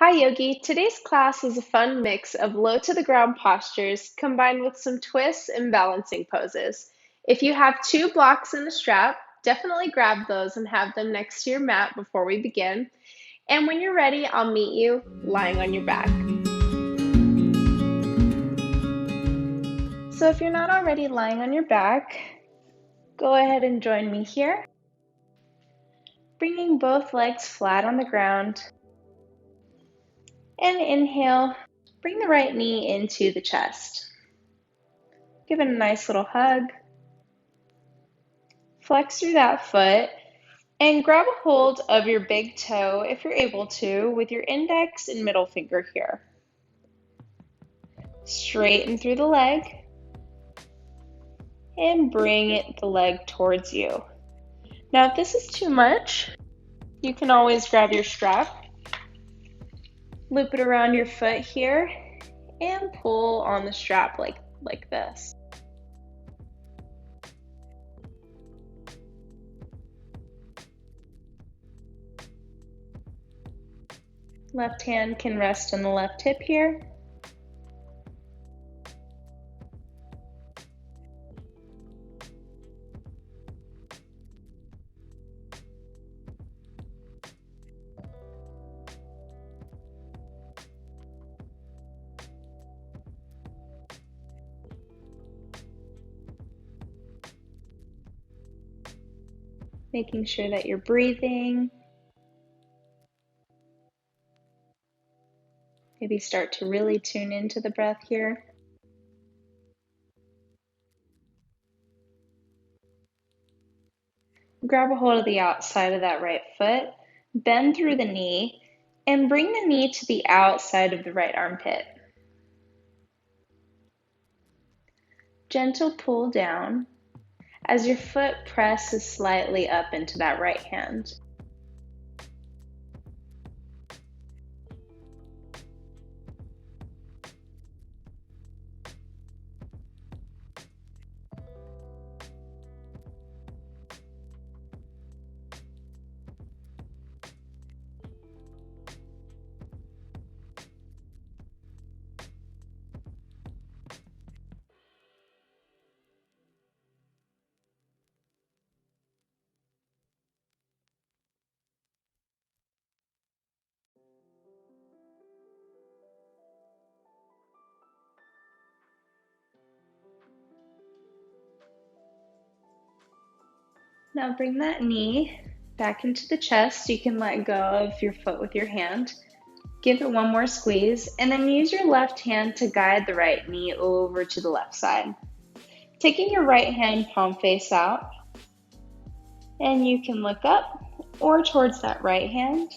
Hi Yogi, today's class is a fun mix of low to the ground postures combined with some twists and balancing poses. If you have two blocks and a strap, definitely grab those and have them next to your mat before we begin. And when you're ready, I'll meet you lying on your back. So if you're not already lying on your back, go ahead and join me here. Bringing both legs flat on the ground. And inhale, bring the right knee into the chest. Give it a nice little hug. Flex through that foot and grab a hold of your big toe if you're able to with your index and middle finger here. Straighten through the leg and bring the leg towards you. Now, if this is too much, you can always grab your strap, loop it around your foot here, and pull on the strap like this. Left hand can rest on the left hip here. Making sure that you're breathing. Maybe start to really tune into the breath here. Grab a hold of the outside of that right foot, bend through the knee, and bring the knee to the outside of the right armpit. Gentle pull down as your foot presses slightly up into that right hand. Now bring that knee back into the chest. You can let go of your foot with your hand. Give it one more squeeze, and then use your left hand to guide the right knee over to the left side. Taking your right hand palm face out, and you can look up or towards that right hand.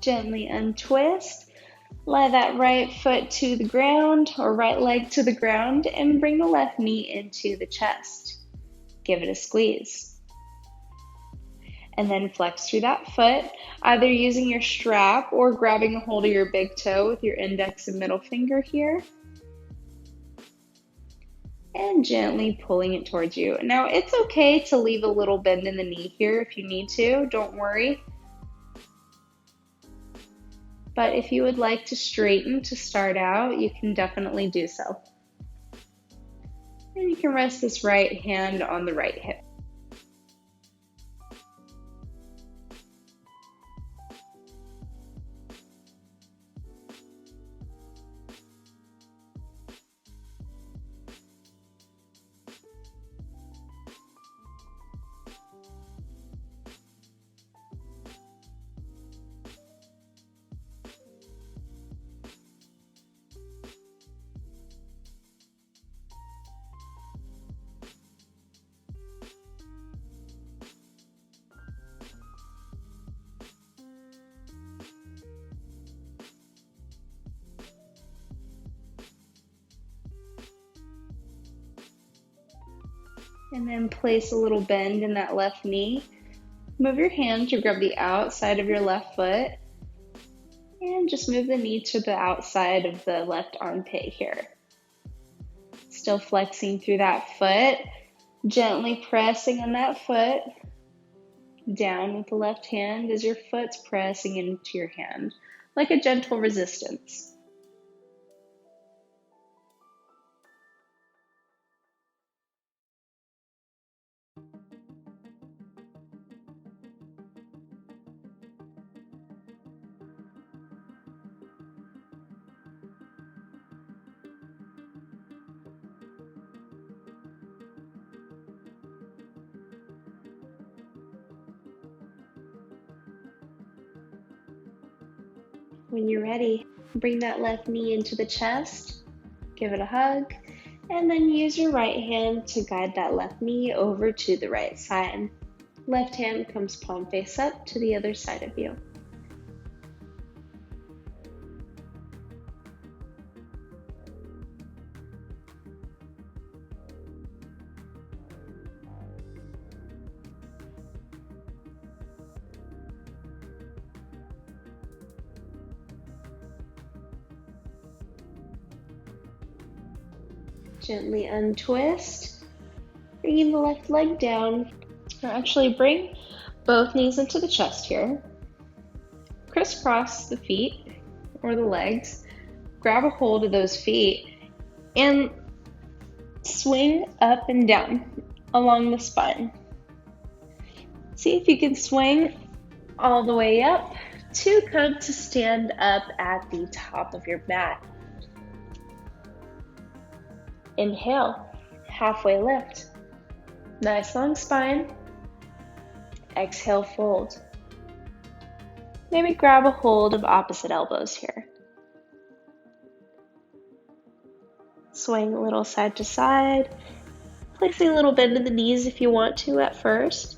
Gently untwist, lie that right foot to the ground or right leg to the ground and bring the left knee into the chest. Give it a squeeze. And then flex through that foot, either using your strap or grabbing a hold of your big toe with your index and middle finger here. And gently pulling it towards you. Now, it's okay to leave a little bend in the knee here if you need to, don't worry. But if you would like to straighten to start out, you can definitely do so. And you can rest this right hand on the right hip. And then place a little bend in that left knee. Move your hand to grab the outside of your left foot and And just move the knee to the outside of the left armpit here. Still flexing through that foot, gently pressing on that foot. Down with the left hand as your foot's pressing into your hand, like a gentle resistance. When you're ready, bring that left knee into the chest, give it a hug, and then use your right hand to guide that left knee over to the right side. Left hand comes palm face up to the other side of you. Gently untwist, bringing the left leg down, or actually bring both knees into the chest here. Crisscross the feet or the legs, grab a hold of those feet, and swing up and down along the spine. See if you can swing all the way up to come to stand up at the top of your mat. Inhale, halfway lift. Nice long spine. Exhale, fold. Maybe grab a hold of opposite elbows here. Swing a little side to side, placing a little bend in the knees if you want to at first.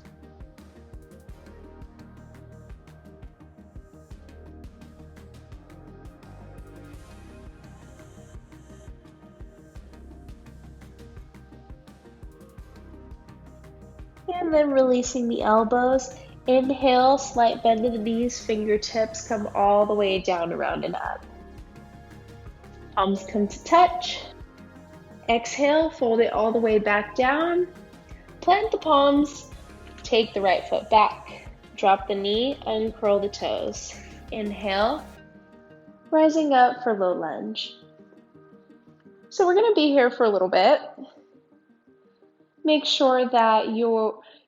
And then releasing the elbows. Inhale, slight bend in the knees, fingertips come all the way down, around and up. Palms come to touch. Exhale, fold it all the way back down. Plant the palms, take the right foot back. Drop the knee, uncurl the toes. Inhale, rising up for low lunge. So we're going to be here for a little bit. Make sure that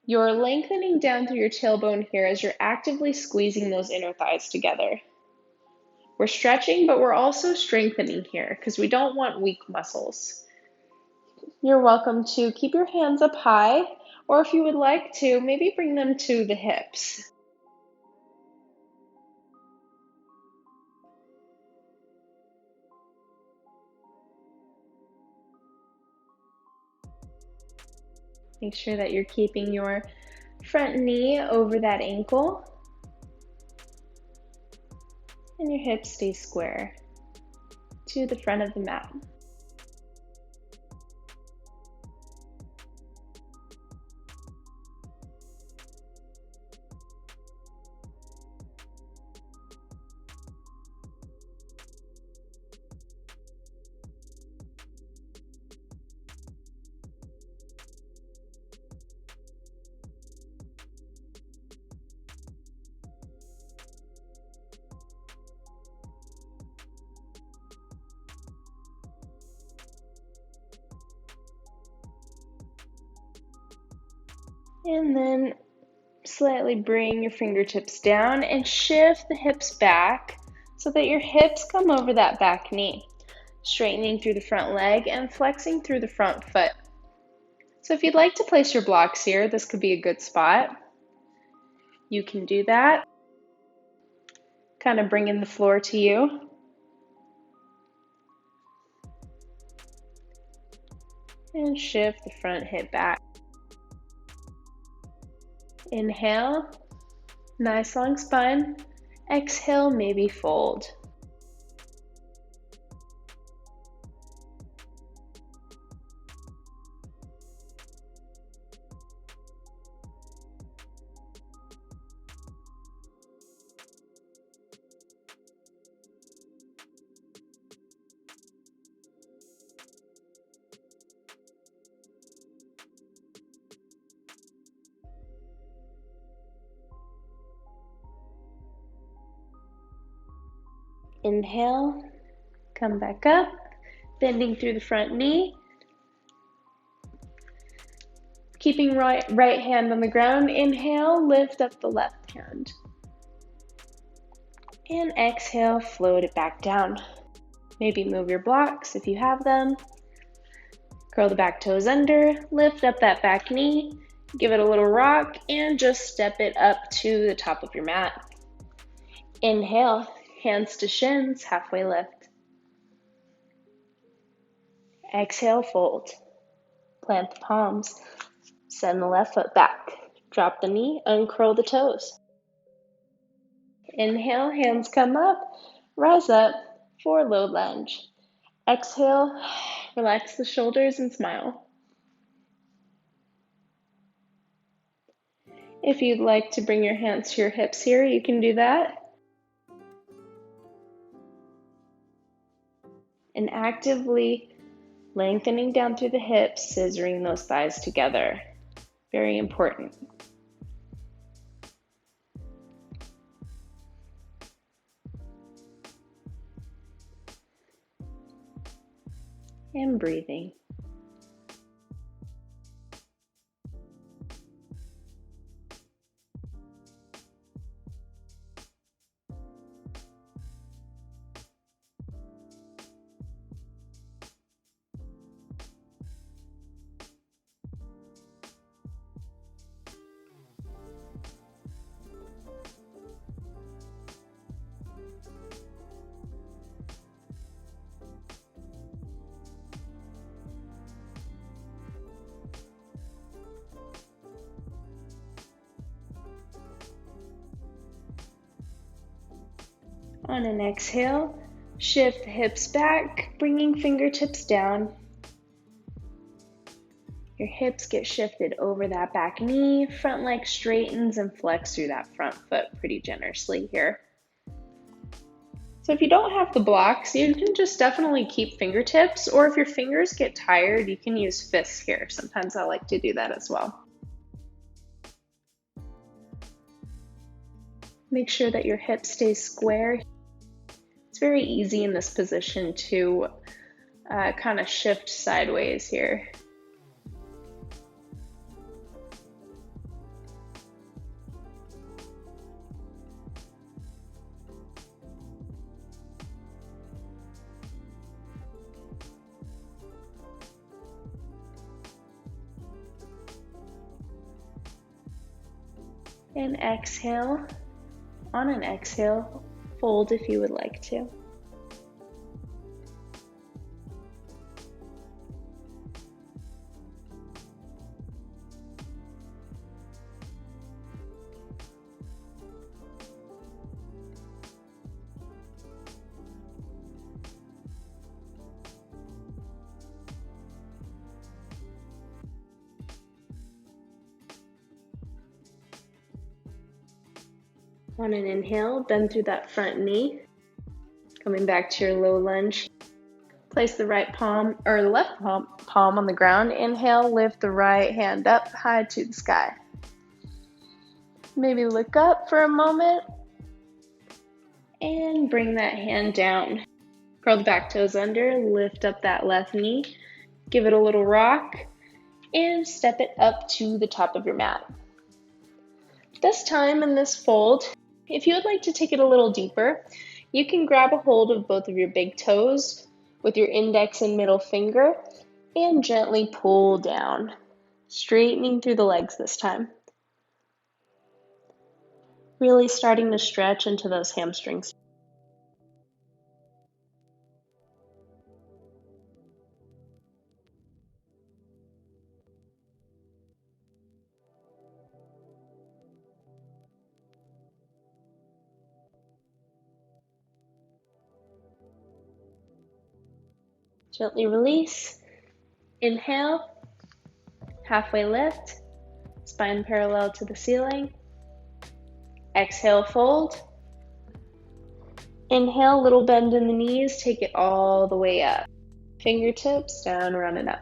you're lengthening down through your tailbone here as you're actively squeezing those inner thighs together. We're stretching, but we're also strengthening here because we don't want weak muscles. You're welcome to keep your hands up high, or if you would like to, maybe bring them to the hips. Make sure that you're keeping your front knee over that ankle and your hips stay square to the front of the mat. And then slightly bring your fingertips down and shift the hips back so that your hips come over that back knee, straightening through the front leg and flexing through the front foot. So if you'd like to place your blocks here, this could be a good spot. You can do that. Kind of bringing the floor to you. And shift the front hip back. Inhale, nice long spine. Exhale, maybe fold. Inhale, come back up, bending through the front knee. Keeping right hand on the ground. Inhale, lift up the left hand. And exhale, float it back down. Maybe move your blocks if you have them. Curl the back toes under, lift up that back knee, give it a little rock, and just step it up to the top of your mat. Inhale, hands to shins, halfway lift. Exhale, fold. Plant the palms. Send the left foot back. Drop the knee, uncurl the toes. Inhale, hands come up, rise up for low lunge. Exhale, relax the shoulders and smile. If you'd like to bring your hands to your hips here, you can do that. And actively lengthening down through the hips, scissoring those thighs together. Very important. And breathing. On an exhale, shift the hips back, bringing fingertips down. Your hips get shifted over that back knee, front leg straightens and flex through that front foot pretty generously here. So if you don't have the blocks, you can just definitely keep fingertips, or if your fingers get tired, you can use fists here. Sometimes I like to do that as well. Make sure that your hip stays square. It's very easy in this position to kind of shift sideways here. And exhale. On an exhale, fold if you would like to. On an inhale, bend through that front knee. Coming back to your low lunge. Place the right palm or the left palm on the ground. Inhale, lift the right hand up high to the sky. Maybe look up for a moment and bring that hand down. Curl the back toes under, lift up that left knee, give it a little rock, and step it up to the top of your mat. This time in this fold, if you would like to take it a little deeper, you can grab a hold of both of your big toes with your index and middle finger and gently pull down, straightening through the legs this time. Really starting to stretch into those hamstrings. Gently release. Inhale, halfway lift, spine parallel to the ceiling. Exhale, fold. Inhale, little bend in the knees, take it all the way up. Fingertips down, run it up.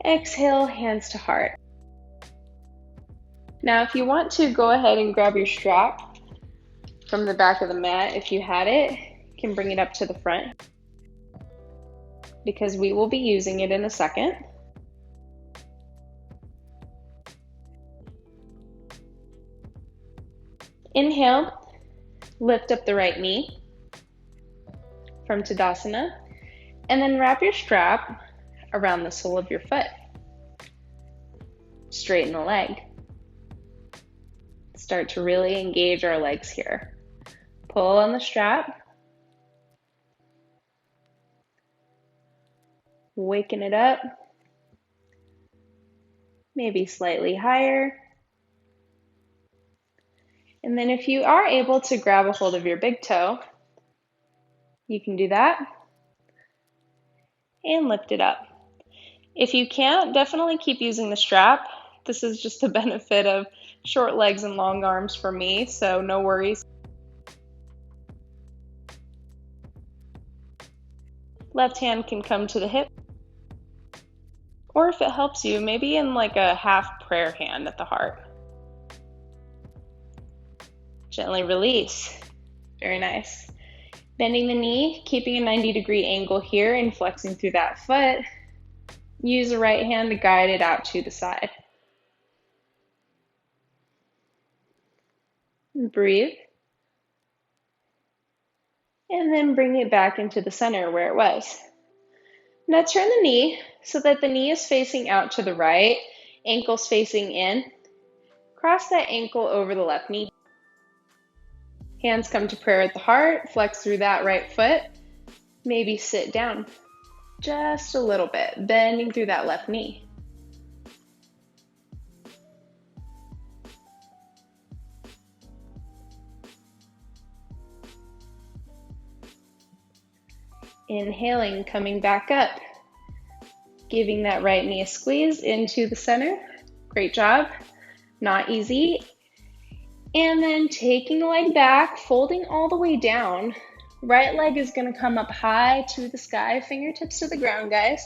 Exhale, hands to heart. Now if you want to, go ahead and grab your strap from the back of the mat, if you had it, you can bring it up to the front because we will be using it in a second. Inhale, lift up the right knee from Tadasana, and then wrap your strap around the sole of your foot. Straighten the leg. Start to really engage our legs here. Pull on the strap. Waken it up. Maybe slightly higher. And then if you are able to grab a hold of your big toe, you can do that. And lift it up. If you can't, definitely keep using the strap. This is just the benefit of short legs and long arms for me, so no worries. Left hand can come to the hip. Or if it helps you, maybe in like a half prayer hand at the heart. Gently release. Very nice. Bending the knee, keeping a 90-degree angle here and flexing through that foot. Use the right hand to guide it out to the side. Breathe. And then bring it back into the center where it was. Now turn the knee so that the knee is facing out to the right, ankle's facing in. Cross that ankle over the left knee. Hands come to prayer at the heart, flex through that right foot. Maybe sit down just a little bit, bending through that left knee. Inhaling, coming back up, giving that right knee a squeeze into the center. Great job. Not easy. And then taking the leg back, folding all the way down. Right leg is going to come up high to the sky, fingertips to the ground, guys,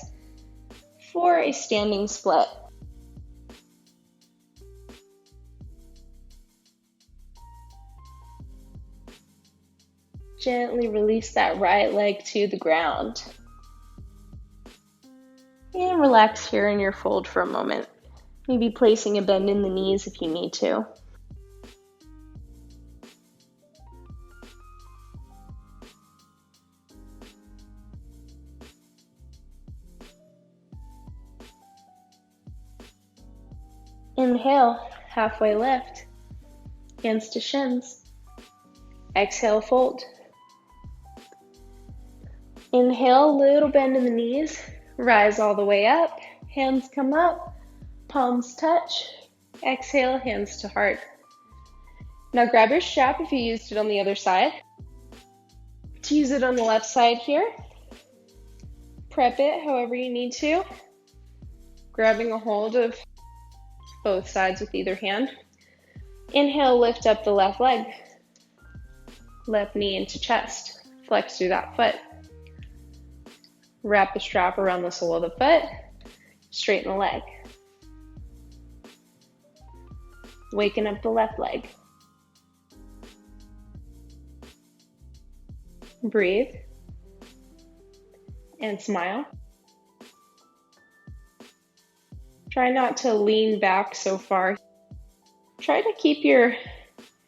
for a standing split. Gently release that right leg to the ground. And relax here in your fold for a moment. Maybe placing a bend in the knees if you need to. Inhale, halfway lift, hands to shins. Exhale, fold. Inhale, little bend in the knees, rise all the way up, hands come up, palms touch. Exhale, hands to heart. Now grab your strap if you used it on the other side. To use it on the left side here, prep it however you need to, grabbing a hold of both sides with either hand. Inhale, lift up the left leg, left knee into chest, flex through that foot. Wrap the strap around the sole of the foot, straighten the leg. Waken up the left leg. Breathe and smile. Try not to lean back so far. Try to keep your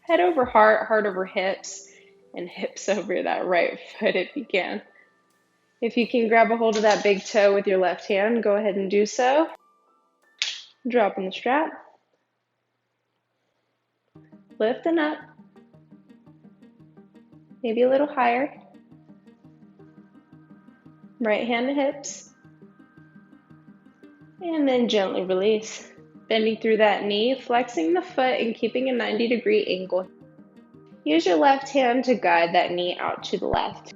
head over heart, heart over hips, and hips over that right foot if you can. If you can grab a hold of that big toe with your left hand, go ahead and do so. Drop in the strap. Lifting up. Maybe a little higher. Right hand to hips. And then gently release. Bending through that knee, flexing the foot and keeping a 90-degree angle. Use your left hand to guide that knee out to the left.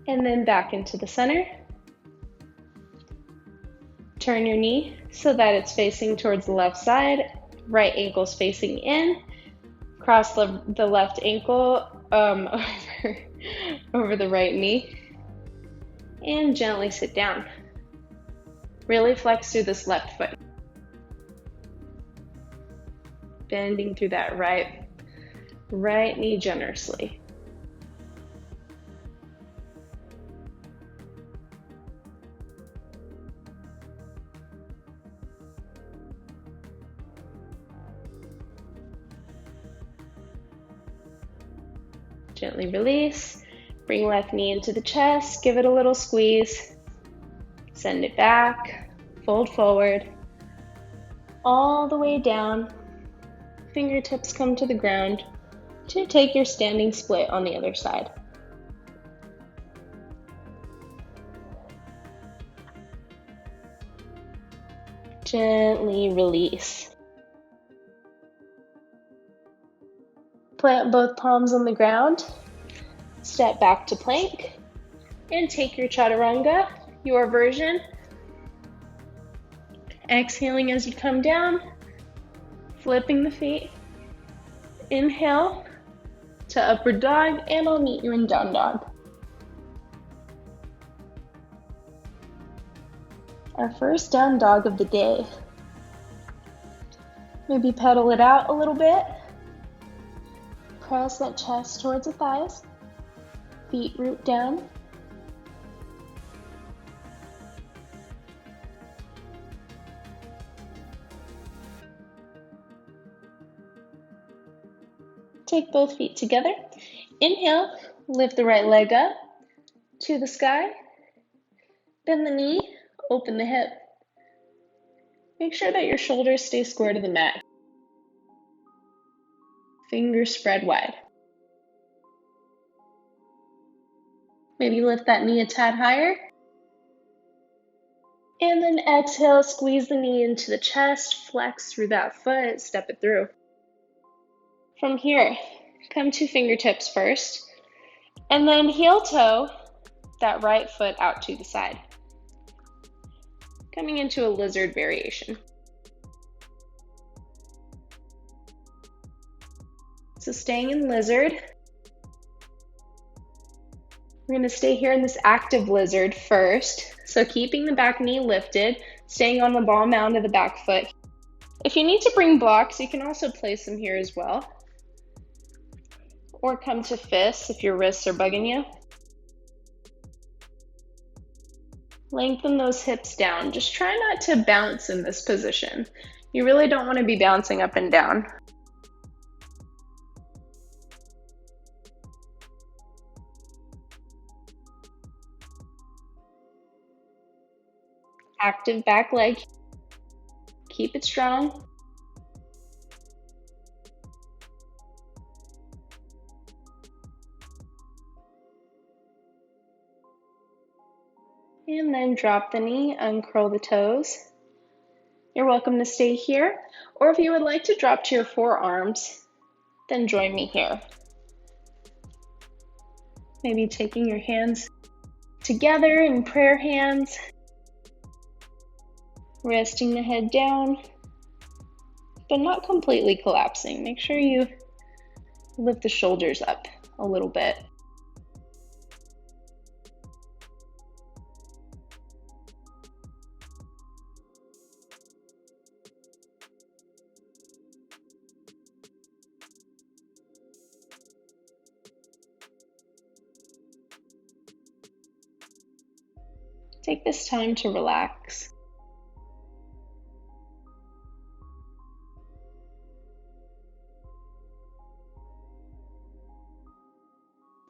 And then back into the center. Turn your knee so that it's facing towards the left side. Right ankle's facing in. Cross the left ankle over the right knee. And gently sit down. Really flex through this left foot. Bending through that right knee generously. Gently release. Bring left knee into the chest. Give it a little squeeze. Send it back. Fold forward. All the way down. Fingertips come to the ground to take your standing split on the other side. Gently release. Plant both palms on the ground. Step back to plank. And take your chaturanga, your version. Exhaling as you come down. Flipping the feet. Inhale to upward dog, and I'll meet you in down dog. Our first down dog of the day. Maybe pedal it out a little bit. Press that chest towards the thighs. Feet root down. Take both feet together. Inhale, lift the right leg up to the sky. Bend the knee, open the hip. Make sure that your shoulders stay square to the mat. Fingers spread wide. Maybe lift that knee a tad higher. And then exhale, squeeze the knee into the chest, flex through that foot, step it through. From here, come to fingertips first, and then heel toe that right foot out to the side. Coming into a lizard variation. So staying in lizard. We're going to stay here in this active lizard first. So keeping the back knee lifted, staying on the ball mound of the back foot. If you need to bring blocks, you can also place them here as well. Or come to fists if your wrists are bugging you. Lengthen those hips down. Just try not to bounce in this position. You really don't want to be bouncing up and down. Active back leg. Keep it strong. And then drop the knee, uncurl the toes. You're welcome to stay here, or if you would like to drop to your forearms, then join me here. Maybe taking your hands together in prayer hands, resting the head down, but not completely collapsing. Make sure you lift the shoulders up a little bit. Take this time to relax.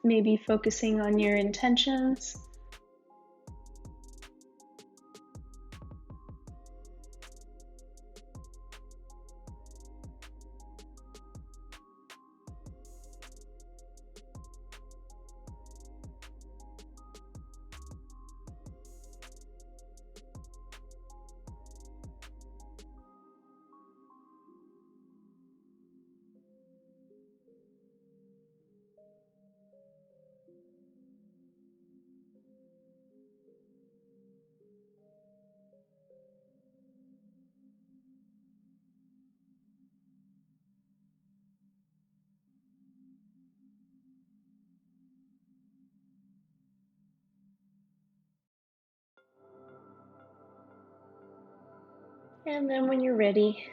Maybe focusing on your intentions. And then when you're ready,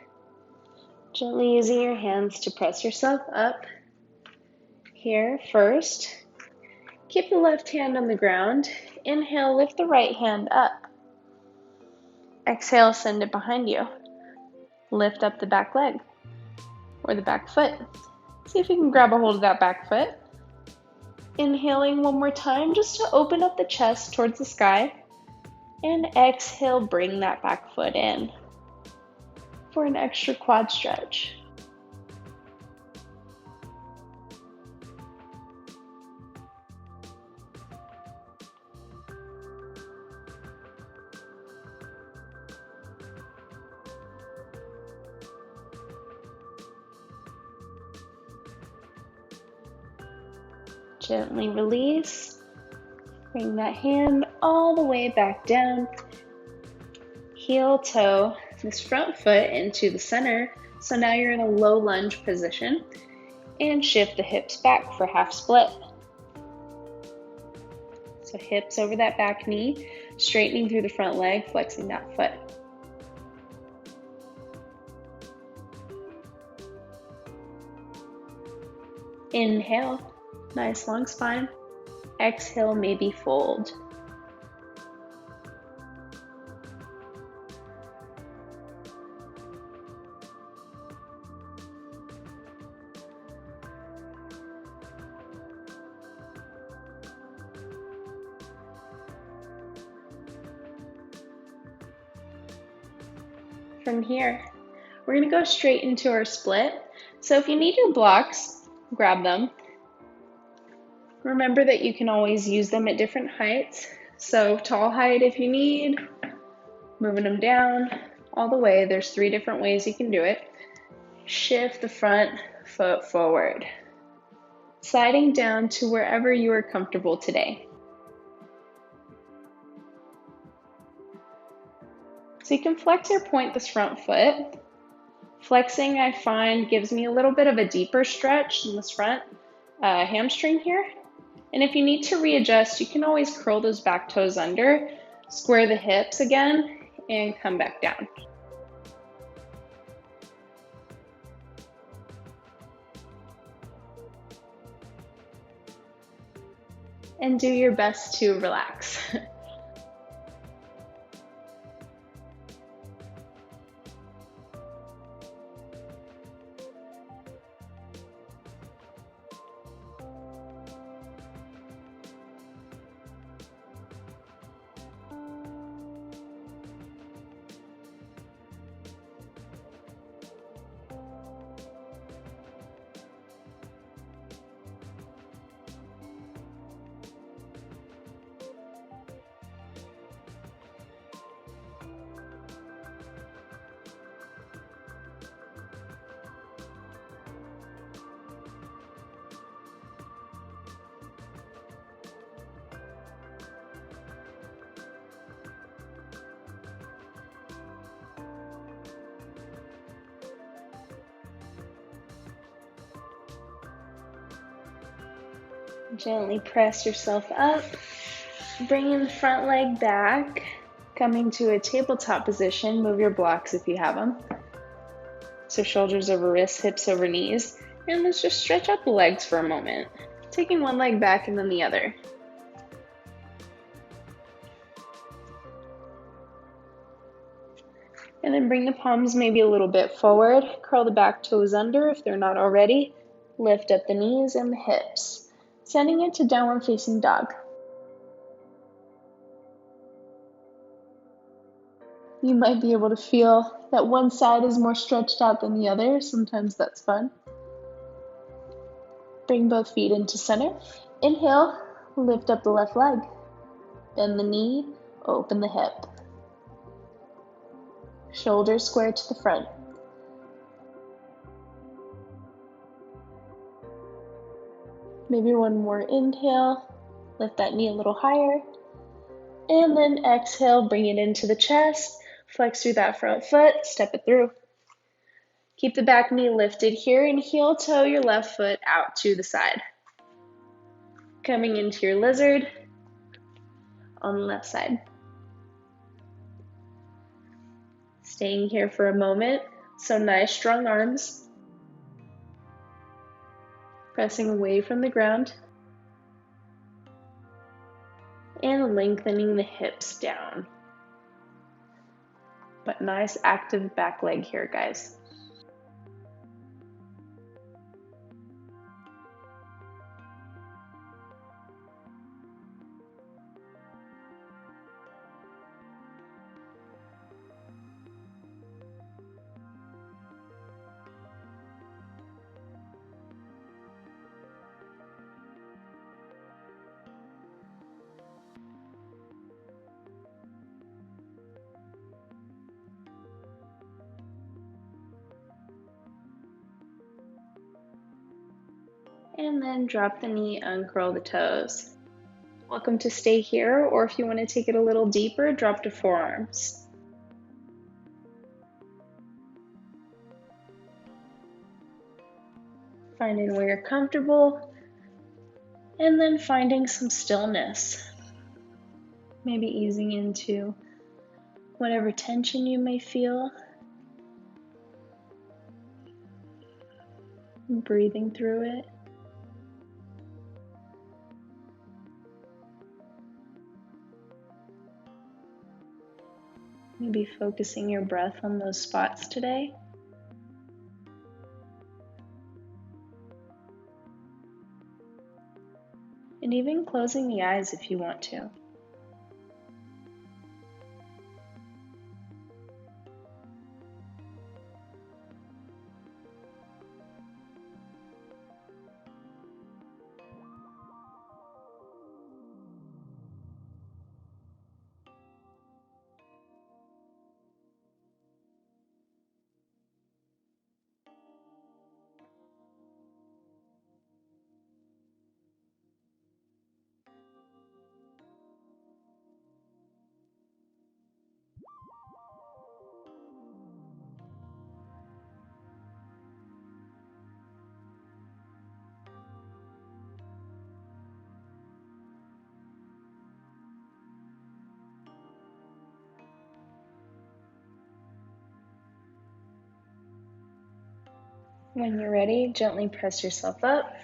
gently using your hands to press yourself up. Here, first, keep the left hand on the ground. Inhale, lift the right hand up. Exhale, send it behind you. Lift up the back leg or the back foot. See if you can grab a hold of that back foot. Inhaling one more time just to open up the chest towards the sky. And exhale, bring that back foot in for an extra quad stretch. Gently release. Bring that hand all the way back down. Heel toe this front foot into the center. So now you're in a low lunge position. And shift the hips back for half split. So hips over that back knee, straightening through the front leg, flexing that foot. Inhale, nice long spine. Exhale, maybe fold. From here, we're going to go straight into our split. So if you need your blocks, grab them. Remember that you can always use them at different heights. So tall height if you need, moving them down all the way. There's 3 different ways you can do it. Shift the front foot forward, sliding down to wherever you are comfortable today. So you can flex or point this front foot. Flexing, I find, gives me a little bit of a deeper stretch in this front hamstring here. And if you need to readjust, you can always curl those back toes under, square the hips again, and come back down. And do your best to relax. Gently press yourself up, bringing the front leg back, coming to a tabletop position. Move your blocks if you have them. So shoulders over wrists, hips over knees, and let's just stretch out the legs for a moment, taking one leg back and then the other. And then bring the palms maybe a little bit forward, curl the back toes under if they're not already, lift up the knees and the hips, sending it to downward facing dog. You might be able to feel that one side is more stretched out than the other. Sometimes that's fun. Bring both feet into center. Inhale, lift up the left leg. Bend the knee, open the hip. Shoulders square to the front. Maybe one more inhale, lift that knee a little higher. And then exhale, bring it into the chest. Flex through that front foot, step it through. Keep the back knee lifted here and heel toe your left foot out to the side. Coming into your lizard on the left side. Staying here for a moment. So nice strong arms. Pressing away from the ground. And lengthening the hips down. But nice active back leg here, guys. And then drop the knee, uncurl the toes. Welcome to stay here, or if you want to take it a little deeper, drop to forearms. Finding where you're comfortable, and then finding some stillness. Maybe easing into whatever tension you may feel. And breathing through it. Maybe focusing your breath on those spots today. And even closing the eyes if you want to. When you're ready, gently press yourself up.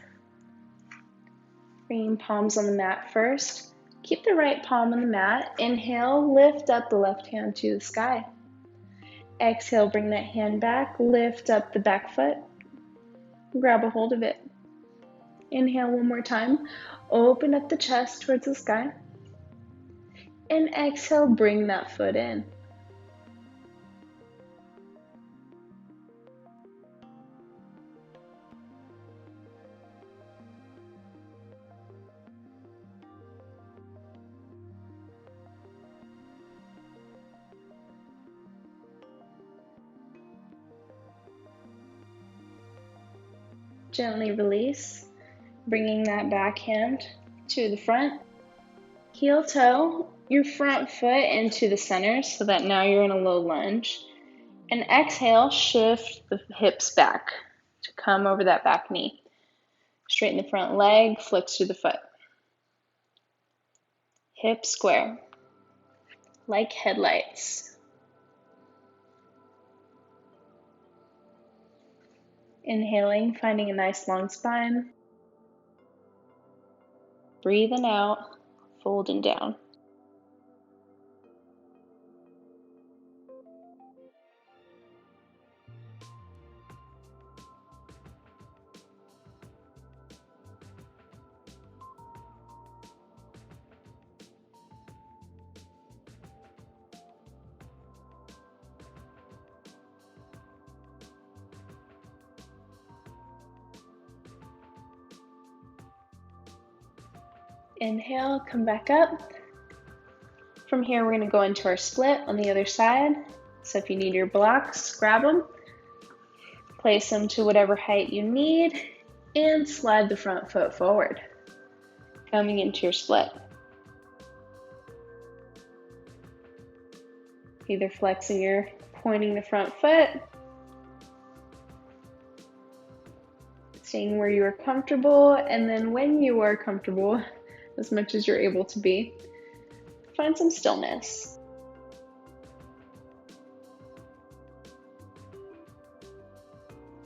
Bringing palms on the mat first. Keep the right palm on the mat. Inhale, lift up the left hand to the sky. Exhale, bring that hand back, lift up the back foot. Grab a hold of it. Inhale one more time. Open up the chest towards the sky. And exhale, bring that foot in. Gently release, bringing that back hand to the front. Heel toe your front foot into the center so that now you're in a low lunge. And exhale, shift the hips back to come over that back knee. Straighten the front leg, flex through the foot. Hips square, like headlights. Inhaling, finding a nice long spine. Breathing out, folding down. Inhale, come back up. From here, we're going to go into our split on the other side. So if you need your blocks, grab them. Place them to whatever height you need and slide the front foot forward, coming into your split. Either flexing or pointing the front foot. Staying where you are comfortable, and then when you are comfortable, as much as you're able to be, find some stillness.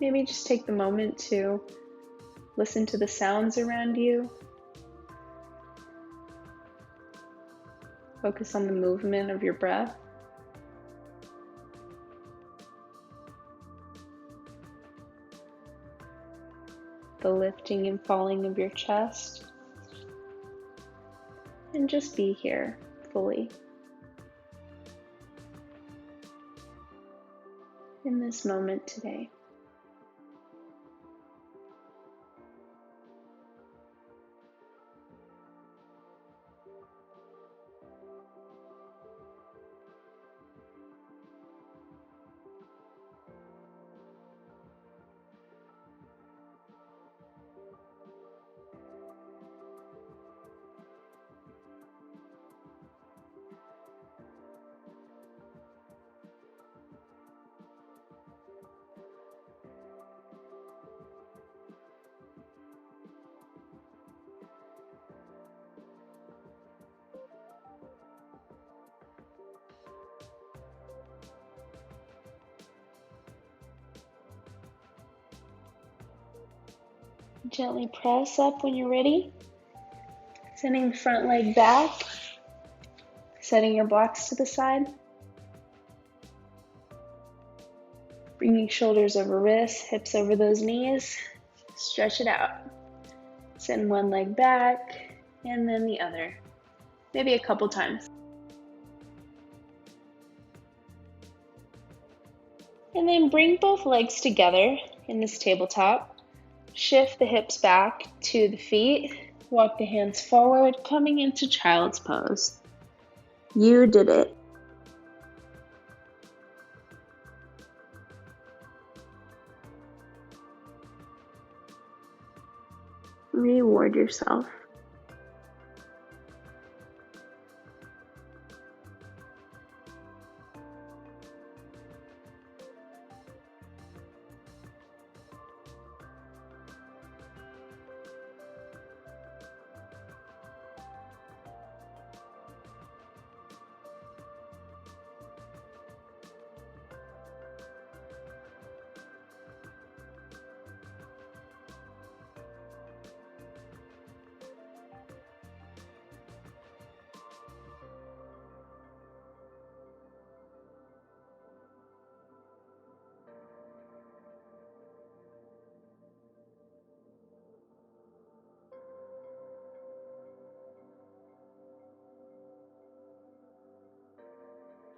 Maybe just take the moment to listen to the sounds around you. Focus on the movement of your breath. The lifting and falling of your chest. And just be here fully in this moment today. Gently press up when you're ready. Sending the front leg back. Setting your blocks to the side. Bringing shoulders over wrists, hips over those knees. Stretch it out. Send one leg back and then the other. Maybe a couple times. And then bring both legs together in this tabletop. Shift the hips back to the feet. Walk the hands forward, coming into child's pose. You did it. Reward yourself.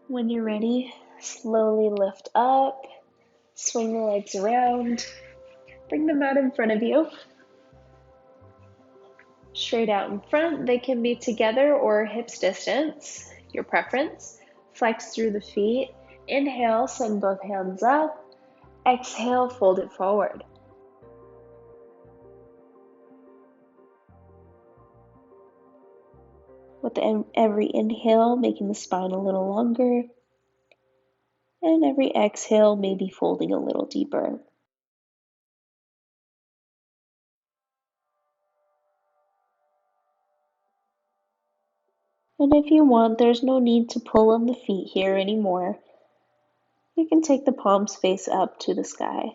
When you're ready, slowly lift up, swing the legs around, bring them out in front of you. Straight out in front, they can be together or hips distance, your preference. Flex through the feet. Inhale, send both hands up. Exhale, fold it forward. With every inhale, making the spine a little longer. And every exhale, maybe folding a little deeper. And if you want, there's no need to pull on the feet here anymore. You can take the palms face up to the sky.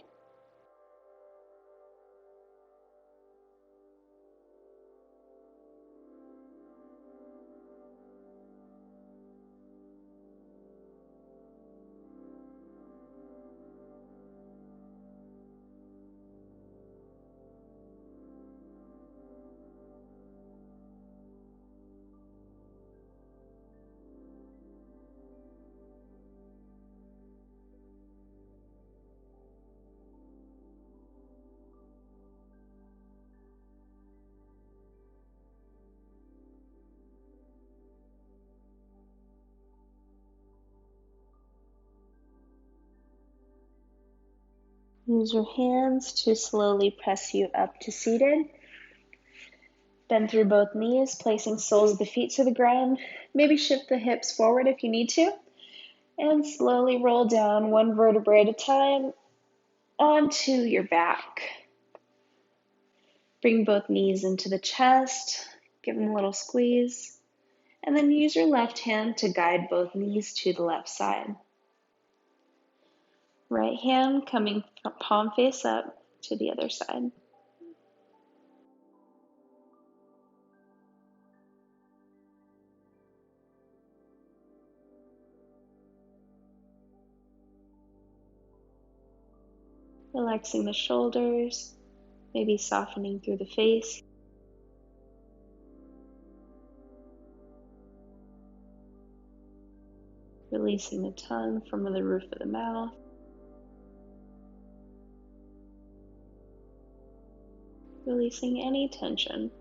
Use your hands to slowly press you up to seated. Bend through both knees, placing soles of the feet to the ground. Maybe shift the hips forward if you need to. And slowly roll down one vertebrae at a time onto your back. Bring both knees into the chest. Give them a little squeeze. And then use your left hand to guide both knees to the left side. Right right hand coming palm face up to the other side. Relaxing the shoulders, maybe softening through the face. Releasing the tongue from the roof of the mouth. Releasing any tension.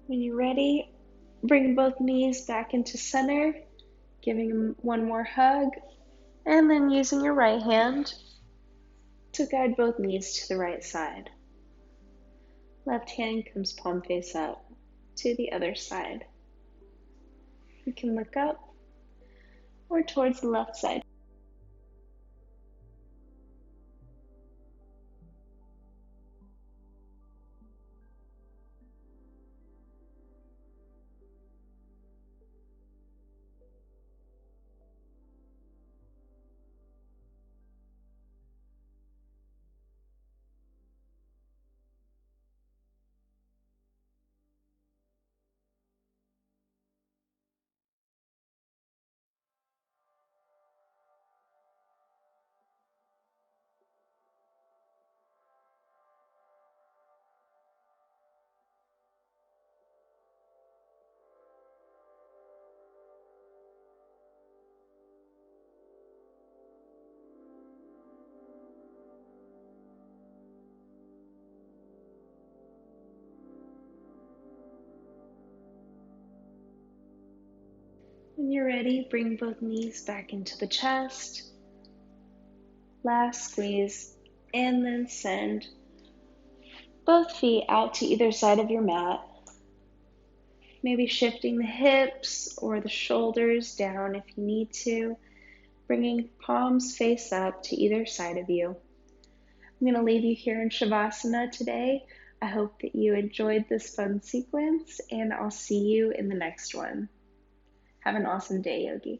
When you're ready, bring both knees back into center, giving them one more hug, and then using your right hand to guide both knees to the right side. Left hand comes palm face up to the other side. You can look up or towards the left side. When you're ready, bring both knees back into the chest. Last squeeze, and then send both feet out to either side of your mat. Maybe shifting the hips or the shoulders down if you need to. Bringing palms face up to either side of you. I'm going to leave you here in Savasana today. I hope that you enjoyed this fun sequence, and I'll see you in the next one. Have an awesome day, Yogi.